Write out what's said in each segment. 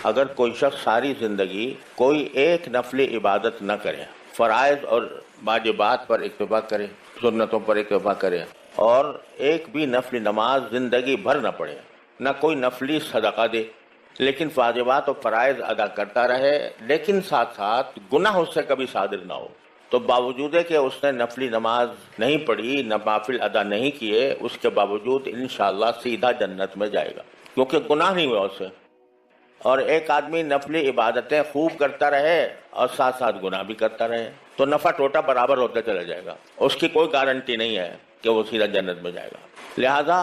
اگر کوئی شخص ساری زندگی کوئی ایک نفلی عبادت نہ کرے، فرائض اور واجبات پر اکتفا کرے، سنتوں پر اکتفا کرے، اور ایک بھی نفلی نماز زندگی بھر نہ پڑھے، نہ کوئی نفلی صدقہ دے، لیکن واجبات اور فرائض ادا کرتا رہے، لیکن ساتھ ساتھ گناہ اس سے کبھی صادر نہ ہو، تو باوجود کہ اس نے نفلی نماز نہیں پڑھی، نوافل ادا نہیں کیے، اس کے باوجود انشاءاللہ سیدھا جنت میں جائے گا، کیونکہ گناہ نہیں ہوا اس سے۔ اور ایک آدمی نفلی عبادتیں خوب کرتا رہے اور ساتھ ساتھ گناہ بھی کرتا رہے تو نفع ٹوٹا برابر ہوتا چلا جائے گا، اس کی کوئی گارنٹی نہیں ہے کہ وہ سیدھا جنت میں جائے گا۔ لہذا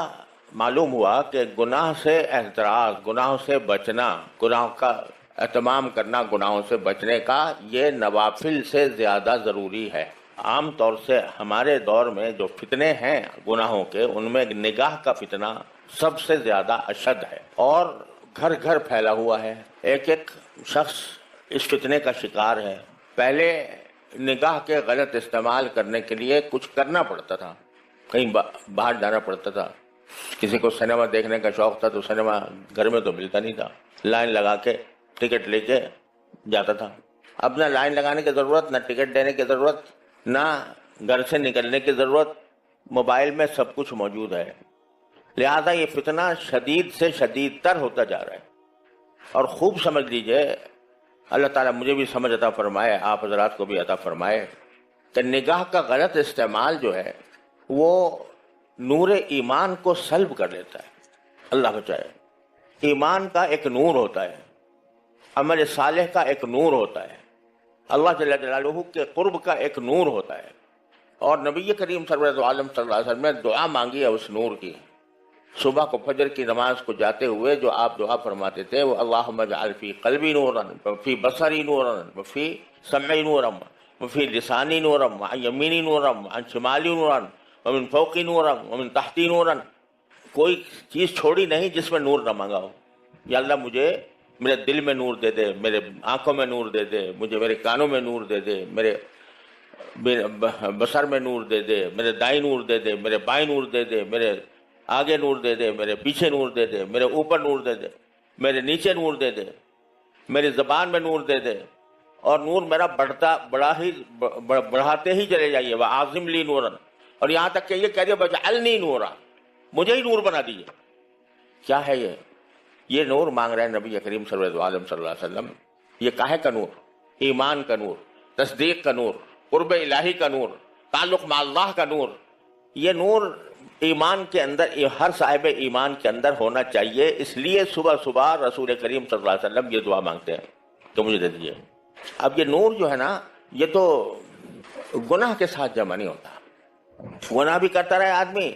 معلوم ہوا کہ گناہ سے احتراز، گناہوں سے بچنا، گناہوں کا اہتمام کرنا، گناہوں سے بچنے کا یہ نوافل سے زیادہ ضروری ہے۔ عام طور سے ہمارے دور میں جو فتنے ہیں گناہوں کے، ان میں نگاہ کا فتنہ سب سے زیادہ اشد ہے اور گھر گھر پھیلا ہوا ہے۔ ایک ایک شخص اس فتنے کا شکار ہے۔ پہلے نگاہ کے غلط استعمال کرنے کے لیے کچھ کرنا پڑتا تھا، کہیں باہر جانا پڑتا تھا، کسی کو سنیما دیکھنے کا شوق تھا تو سنیما گھر میں تو ملتا نہیں تھا، لائن لگا کے ٹکٹ لے کے جاتا تھا۔ اب نہ لائن لگانے کی ضرورت، نہ ٹکٹ دینے کی ضرورت، نہ گھر سے نکلنے کی ضرورت، موبائل میں سب کچھ موجود ہے۔ لہذا یہ فتنہ شدید سے شدید تر ہوتا جا رہا ہے، اور خوب سمجھ لیجئے، اللہ تعالیٰ مجھے بھی سمجھ عطا فرمائے، آپ حضرات کو بھی عطا فرمائے، کہ نگاہ کا غلط استعمال جو ہے وہ نور ایمان کو سلب کر لیتا ہے۔ اللہ بچائے۔ ایمان کا ایک نور ہوتا ہے، عمل صالح کا ایک نور ہوتا ہے، اللہ جل جلالہ کے قرب کا ایک نور ہوتا ہے، اور نبی کریم سرور عالم صلی اللہ علیہ وسلم نے دعا مانگی ہے اس نور کی۔ صبح کو فجر کی نماز کو جاتے ہوئے جو آپ دعا فرماتے تھے وہ اللہم اجعل فی قلبی نورا وفی بصری نورا وفی سمعی نورا وفی لسانی نورا وعن یمینی نورا وعن شمالی نورا ومن فوقی نورا ومن تحتی نورا، کوئی چیز چھوڑی نہیں جس میں نور نہ مانگا ہو۔ یا اللہ مجھے میرے دل میں نور دے دے، میرے آنکھوں میں نور دے دے، مجھے میرے کانوں میں نور دے دے، میرے بصر میں نور دے دے، میرے دائیں نور دے دے، میرے بائیں نور دے دے، میرے آگے نور دے دے، میرے پیچھے نور دے دے، میرے اوپر نور دے دے، میرے نیچے نور دے دے، میری زبان میں نور دے دے، اور نور میرا بڑھاتے ہی چلے جائیے، وَأَعْظِمْ لِي نُورًا، اور یہاں تک کہ یہ کہہ دیا وَاجْعَلْنِي نُورًا، مجھے ہی نور بنا دیجیے۔ کیا ہے یہ نور مانگ رہے ہیں نبی کریم صلی اللہ علیہ وسلم۔ یہ کاہے کا نور؟ ایمان کا نور، تصدیق کا نور، قرب الہی کا نور، تعلق مع اللہ کا نور۔ یہ نور ایمان کے اندر، ہر صاحب ایمان کے اندر ہونا چاہیے، اس لیے صبح صبح رسول کریم صلی اللہ علیہ وسلم یہ دعا مانگتے ہیں کہ مجھے دے دیجیے۔ اب یہ نور جو ہے نا، یہ تو گناہ کے ساتھ جمع نہیں ہوتا، گناہ بھی کرتا رہے آدمی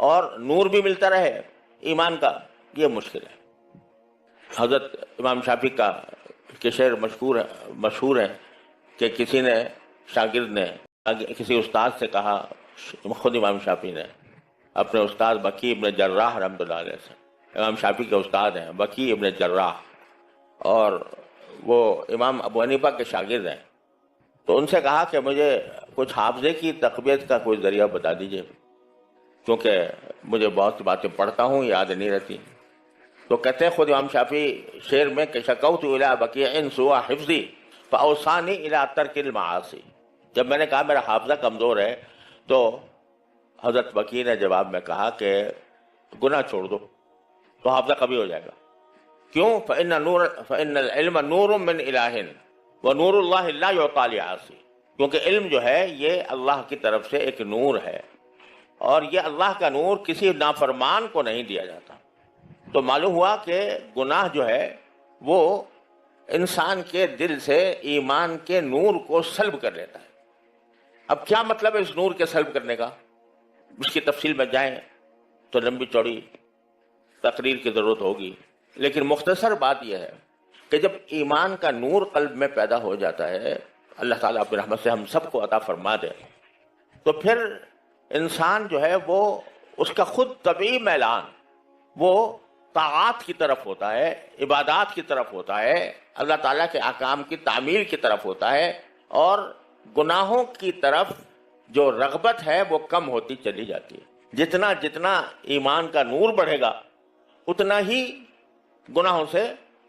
اور نور بھی ملتا رہے ایمان کا، یہ مشکل ہے۔ حضرت امام شافعی کا کہ شعر مشہور ہے کہ کسی نے، شاگرد نے کسی استاد سے کہا، خود امام شافعی نے اپنے استاد بکی ابن جراح رحمۃ اللہ علیہ سے، امام شافعی کے استاد ہیں بکی ابن جراح، اور وہ امام ابو حنیفہ کے شاگرد ہیں، تو ان سے کہا کہ مجھے کچھ حافظے کی تقویت کا کوئی ذریعہ بتا دیجئے، کیونکہ مجھے بہت باتیں پڑھتا ہوں یاد نہیں رہتی۔ تو کہتے ہیں خود امام شافعی شعر میں کہ شکوت الی بکیع سوء حفظی فاوصانی الی ترک المعاصی، جب میں نے کہا میرا حافظہ کمزور ہے تو حضرت بکی نے جواب میں کہا کہ گناہ چھوڑ دو تو حافظہ کبھی ہو جائے گا۔ کیوں؟ فإن العلم نور من الہ ونور اللہ لا یعطی لعاصی، کیونکہ علم جو ہے یہ اللہ کی طرف سے ایک نور ہے، اور یہ اللہ کا نور کسی نافرمان کو نہیں دیا جاتا۔ تو معلوم ہوا کہ گناہ جو ہے وہ انسان کے دل سے ایمان کے نور کو سلب کر لیتا ہے۔ اب کیا مطلب ہے اس نور کے سلب کرنے کا؟ اس کی تفصیل میں جائیں تو لمبی چوڑی تقریر کی ضرورت ہوگی، لیکن مختصر بات یہ ہے کہ جب ایمان کا نور قلب میں پیدا ہو جاتا ہے، اللہ تعالیٰ اپنی رحمت سے ہم سب کو عطا فرما دے، تو پھر انسان جو ہے وہ اس کا خود طبعی میلان وہ طاعات کی طرف ہوتا ہے، عبادات کی طرف ہوتا ہے، اللہ تعالیٰ کے احکام کی تعمیل کی طرف ہوتا ہے، اور گناہوں کی طرف جو رغبت ہے وہ کم ہوتی چلی جاتی ہے۔ جتنا ایمان کا نور بڑھے گا اتنا ہی گناہوں سے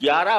11